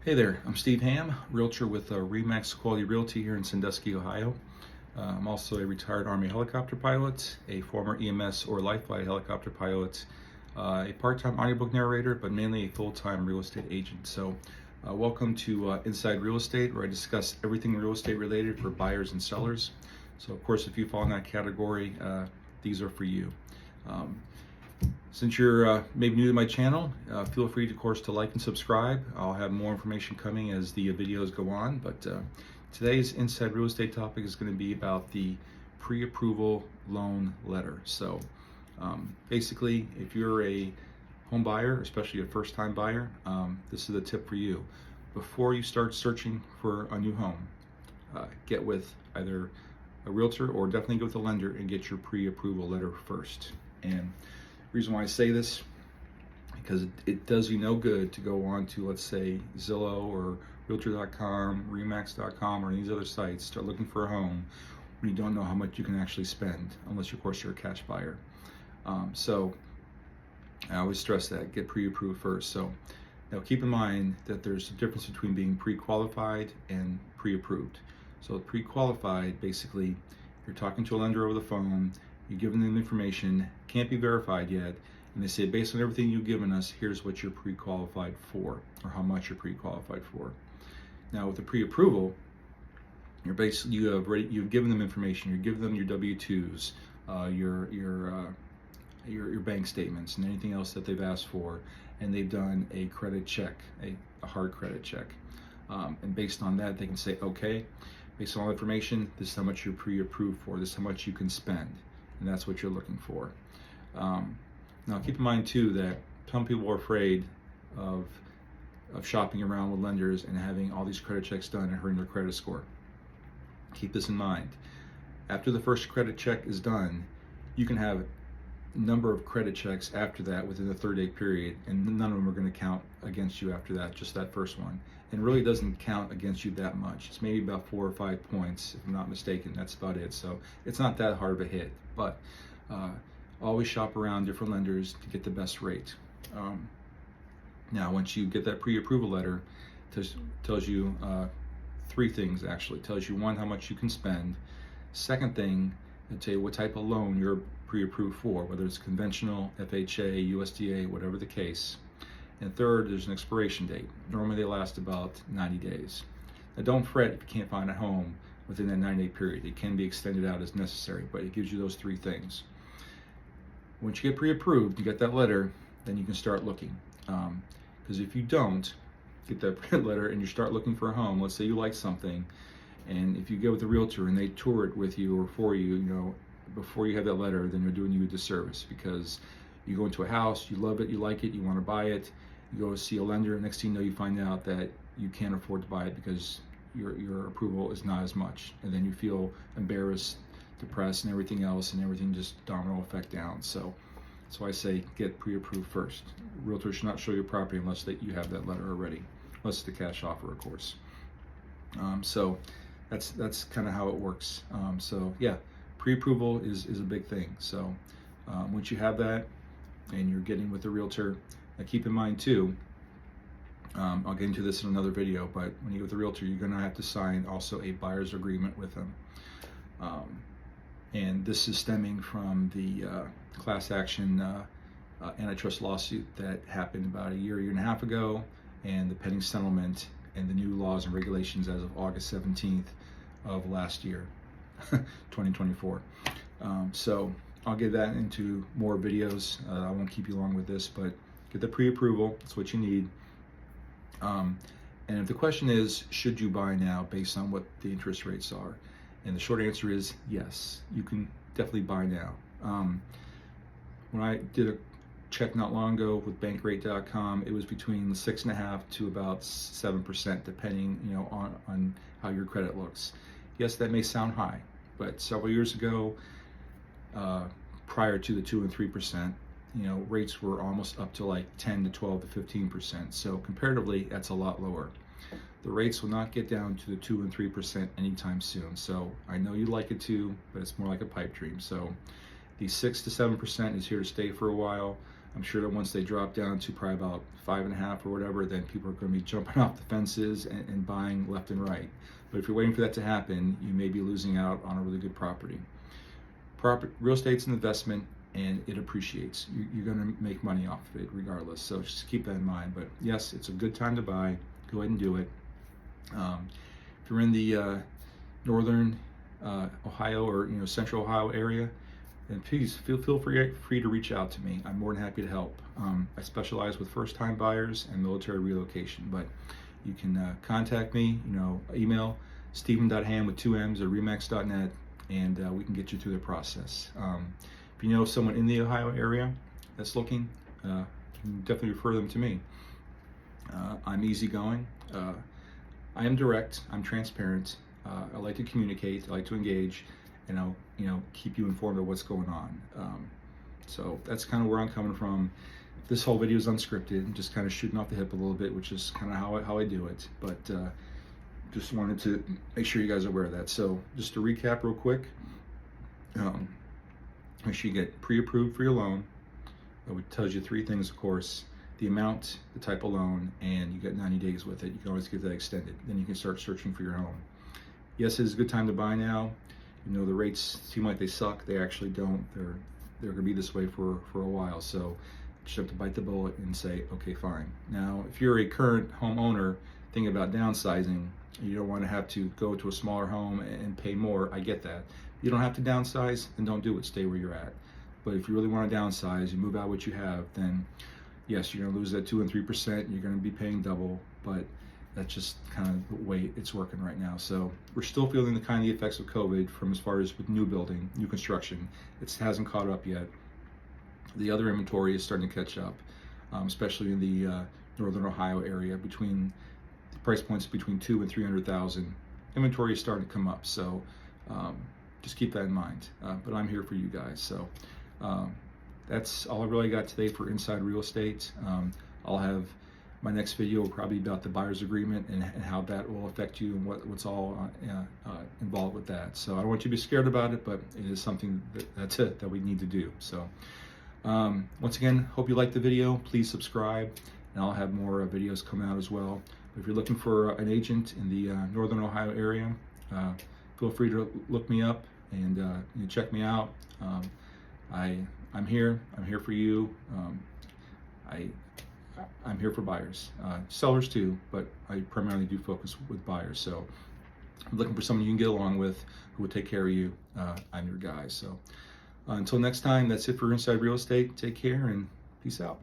Hey there, I'm Steve Hamm, Realtor with Remax Quality Realty here in Sandusky, Ohio. I'm also a retired Army helicopter pilot, a former EMS or life flight helicopter pilot, a part-time audiobook narrator, but mainly a full-time real estate agent. So welcome to Inside Real Estate, where I discuss everything real estate related for buyers and sellers. So of course, if you fall in that category, these are for you. Since you're maybe new to my channel, feel free, of course, to like and subscribe. I'll have more information coming as the videos go on, but today's Inside Real Estate topic is going to be about the pre-approval loan letter. So basically, if you're a home buyer, especially a first-time buyer, this is a tip for you. Before you start searching for a new home, get with either a realtor or definitely go with a lender and get your pre-approval letter first. And reason why I say this, because it does you no good to go on to, let's say, Zillow or Realtor.com, Remax.com, or any of these other sites, start looking for a home when you don't know how much you can actually spend, unless, of course, you're a cash buyer. So I always stress that, get pre-approved first. So now keep in mind that there's a difference between being pre-qualified and pre-approved. So pre-qualified, basically, you're talking to a lender over the phone, you're giving them information, can't be verified yet, and they say, based on everything you've given us, here's what you're pre-qualified for, or how much you're pre-qualified for. Now with the pre-approval, you've given them information, you're giving them your W-2s, your bank statements, and anything else that they've asked for, and they've done a credit check, a hard credit check, and based on that, they can say, okay, based on all the information, this is how much you're pre-approved for, this is how much you can spend. And that's what you're looking for. Now keep in mind too that some people are afraid of shopping around with lenders and having all these credit checks done and hurting their credit score. Keep this in mind. After the first credit check is done, you can have a number of credit checks after that within a 30-day period, and none of them are going to count against you after that, just that first one. And really doesn't count against you that much. It's maybe about 4 or 5 points, if I'm not mistaken. That's about it. So it's not that hard of a hit, but always shop around different lenders to get the best rate. Now, once you get that pre-approval letter, it tells you 3 things actually. It tells you, 1, how much you can spend. Second thing, it'll tell you what type of loan you're pre-approved for, whether it's conventional, FHA, USDA, whatever the case. And third, there's an expiration date. Normally they last about 90 days. Now don't fret if you can't find a home within that 90-day period. It can be extended out as necessary, but it gives you those 3 things. Once you get pre-approved, you get that letter, then you can start looking. Because if you don't get that letter and you start looking for a home, let's say you like something, and if you go with a realtor and they tour it with you or for you, before you have that letter, then you're doing you a disservice, because you go into a house, you love it, you like it, you want to buy it, you go see a lender, next thing you know, you find out that you can't afford to buy it because your approval is not as much, and then you feel embarrassed, depressed, and everything else, and everything just domino effect down. So that's why I say get pre-approved first. Realtor should not show your property unless you have that letter already, unless it's the cash offer, of course. So that's kind of how it works. So yeah, pre-approval is a big thing. So once you have that and you're getting with the realtor, keep in mind too, I'll get into this in another video, but when you go with the realtor, you're going to have to sign also a buyer's agreement with them. And this is stemming from the class action antitrust lawsuit that happened about a year and a half ago, and the pending settlement and the new laws and regulations as of August 17th of last year, 2024. So I'll get that into more videos. I won't keep you long with this, but get the pre-approval. That's what you need. And if the question is, should you buy now based on what the interest rates are? And the short answer is yes, you can definitely buy now. When I did a check not long ago with bankrate.com, it was between 6.5% to about 7%, depending on how your credit looks. Yes, that may sound high, but several years ago, prior to the 2 and 3%, rates were almost up to like 10 to 12 to 15%. So comparatively, that's a lot lower. The rates will not get down to the 2 and 3% anytime soon. So I know you like it too, but it's more like a pipe dream. So the 6 to 7% is here to stay for a while. I'm sure that once they drop down to probably about 5.5 or whatever, then people are going to be jumping off the fences and buying left and right. But if you're waiting for that to happen, you may be losing out on a really good property. Real estate's an investment, and it appreciates. You're going to make money off of it regardless. So just keep that in mind. But yes, it's a good time to buy. Go ahead and do it. If you're in the northern Ohio or central Ohio area, then please feel free to reach out to me. I'm more than happy to help. I specialize with first-time buyers and military relocation. But you can contact me. Email Stephen.Hamm with 2 M's or remax.net, and we can get you through the process. If you know someone in the Ohio area that's looking, you can definitely refer them to me. I'm easygoing. I am direct. I'm transparent. I like to communicate. I like to engage, and I'll keep you informed of what's going on. So that's kind of where I'm coming from. This whole video is unscripted. I'm just kind of shooting off the hip a little bit, which is kind of how I do it. But just wanted to make sure you guys are aware of that. So just to recap real quick, make sure you get pre-approved for your loan. It tells you 3 things, of course: the amount, the type of loan, and you get 90 days with it. You can always get that extended. Then you can start searching for your home. Yes, it is a good time to buy now. The rates seem like they suck. They actually don't. They're going to be this way for a while. So just have to bite the bullet and say, okay, fine. Now, if you're a current homeowner thinking about downsizing, you don't want to have to go to a smaller home and pay more. I get that. If you don't have to downsize, then don't do it. Stay where you're at. But if you really want to downsize, you move out what you have, then yes, you're going to lose that 2 and 3%. You're going to be paying double, but that's just kind of the way it's working right now. So we're still feeling the kind of effects of COVID from as far as with new building, new construction. It hasn't caught up yet. The other inventory is starting to catch up, especially in the northern Ohio area. Between the price points between 200,000 and 300,000, inventory is starting to come up. So just keep that in mind. But I'm here for you guys. So that's all I really got today for Inside Real Estate. I'll have my next video will probably be about the buyer's agreement and how that will affect you and what's all involved with that. So I don't want you to be scared about it, but it is something that we need to do. So once again, hope you liked the video. Please subscribe, and I'll have more videos come out as well. If you're looking for an agent in the northern Ohio area, feel free to look me up and check me out. I'm here for you. I'm here for buyers, sellers too, but I primarily do focus with buyers. So I'm looking for someone you can get along with who will take care of you. I'm your guy. So until next time, that's it for Inside Real Estate. Take care and peace out.